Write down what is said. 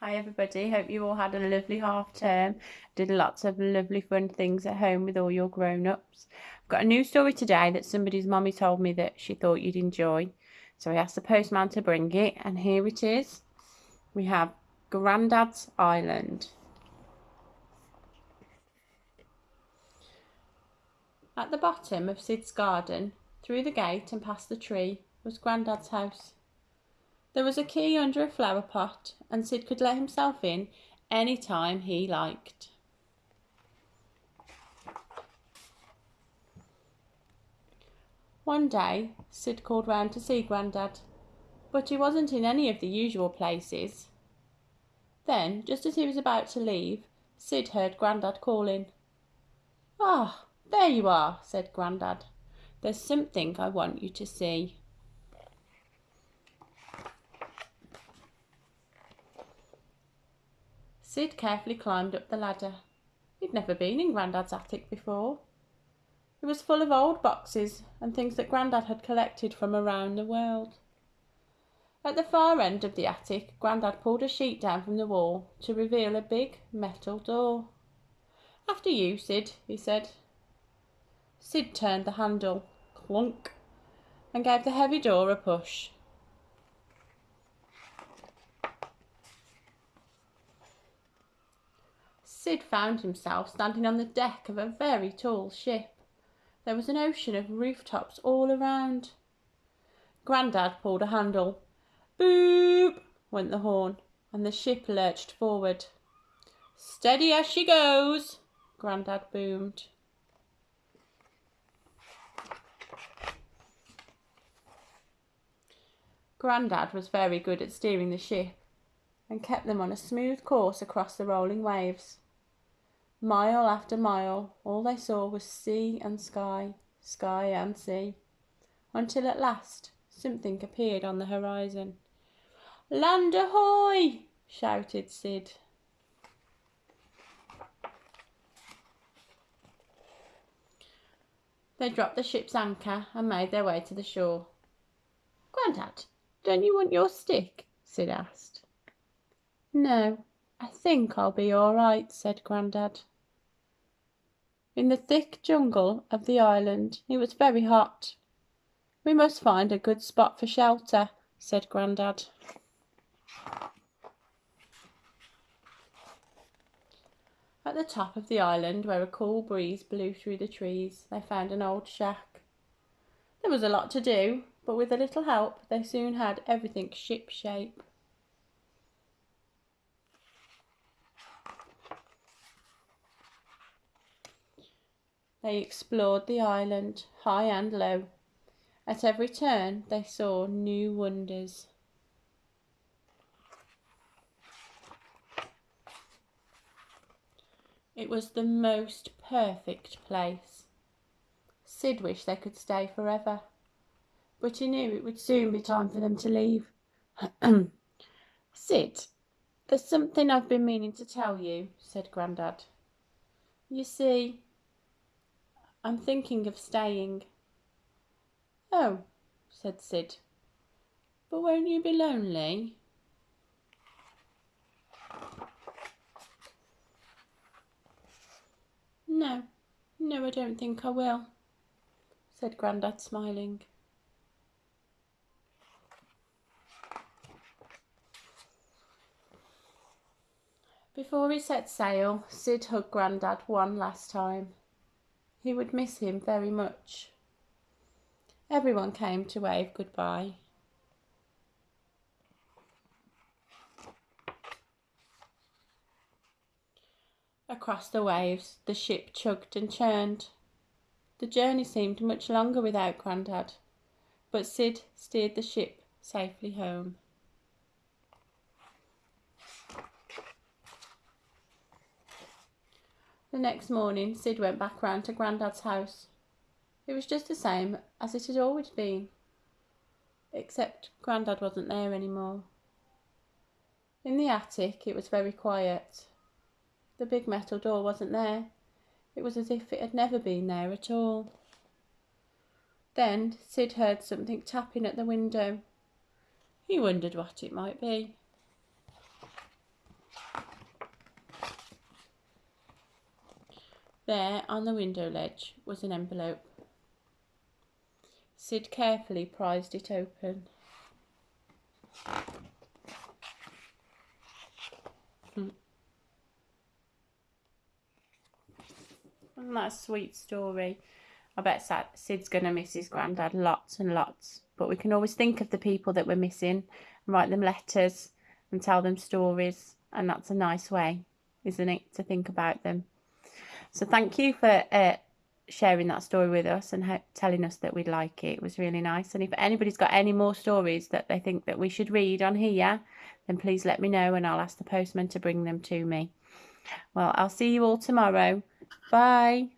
Hi everybody, hope you all had a lovely half term. Did lots of lovely fun things at home with all your grown-ups. I've got a new story today that somebody's mummy told me that she thought you'd enjoy. So I asked the postman to bring it, and here it is. We have Granddad's Island. At the bottom of Sid's garden, through the gate and past the tree, was Granddad's house. There was a key under a flower pot, and Sid could let himself in any time he liked. One day, Sid called round to see Grandad, but he wasn't in any of the usual places. Then, just as he was about to leave, Sid heard Grandad calling. "Ah, there you are," said Grandad. "There's something I want you to see." Sid carefully climbed up the ladder. He'd never been in Grandad's attic before. It was full of old boxes and things that Grandad had collected from around the world. At the far end of the attic, Grandad pulled a sheet down from the wall to reveal a big metal door. "After you, Sid," he said. Sid turned the handle, clunk, and gave the heavy door a push. Sid found himself standing on the deck of a very tall ship. There was an ocean of rooftops all around. Grandad pulled a handle. Boop went the horn, and the ship lurched forward. "Steady as she goes," Grandad boomed. Grandad was very good at steering the ship and kept them on a smooth course across the rolling waves. Mile after mile, all they saw was sea and sky, sky and sea, until at last something appeared on the horizon. "Land ahoy!" shouted Sid. They dropped the ship's anchor and made their way to the shore. "Grandad, don't you want your stick?" Sid asked. "No, I think I'll be all right," said Grandad. In the thick jungle of the island it was very hot. "We must find a good spot for shelter," said Grandad. At the top of the island, where a cool breeze blew through the trees, they found an old shack. There was a lot to do, but with a little help they soon had everything ship-shape. They explored the island, high and low. At every turn they saw new wonders. It was the most perfect place. Sid wished they could stay forever, but he knew it would soon be time for them to leave. "Sid, there's something I've been meaning to tell you," said Grandad. "You see, I'm thinking of staying." "Oh," said Sid, "but won't you be lonely?" No, I don't think I will," said Grandad, smiling. Before he set sail, Sid hugged Grandad one last time. He would miss him very much. Everyone came to wave goodbye. Across the waves, the ship chugged and churned. The journey seemed much longer without Grandad, but Sid steered the ship safely home. The next morning, Sid went back round to Grandad's house. It was just the same as it had always been, except Grandad wasn't there anymore. In the attic, it was very quiet. The big metal door wasn't there. It was as if it had never been there at all. Then Sid heard something tapping at the window. He wondered what it might be. There on the window ledge was an envelope. Sid carefully prized it open. Isn't that a sweet story? I bet Sid's going to miss his granddad lots and lots. But we can always think of the people that we're missing and write them letters and tell them stories. And that's a nice way, isn't it, to think about them. So thank you for sharing that story with us and telling us that we'd like it. It was really nice. And if anybody's got any more stories that they think that we should read on here, then please let me know and I'll ask the postman to bring them to me. Well, I'll see you all tomorrow. Bye.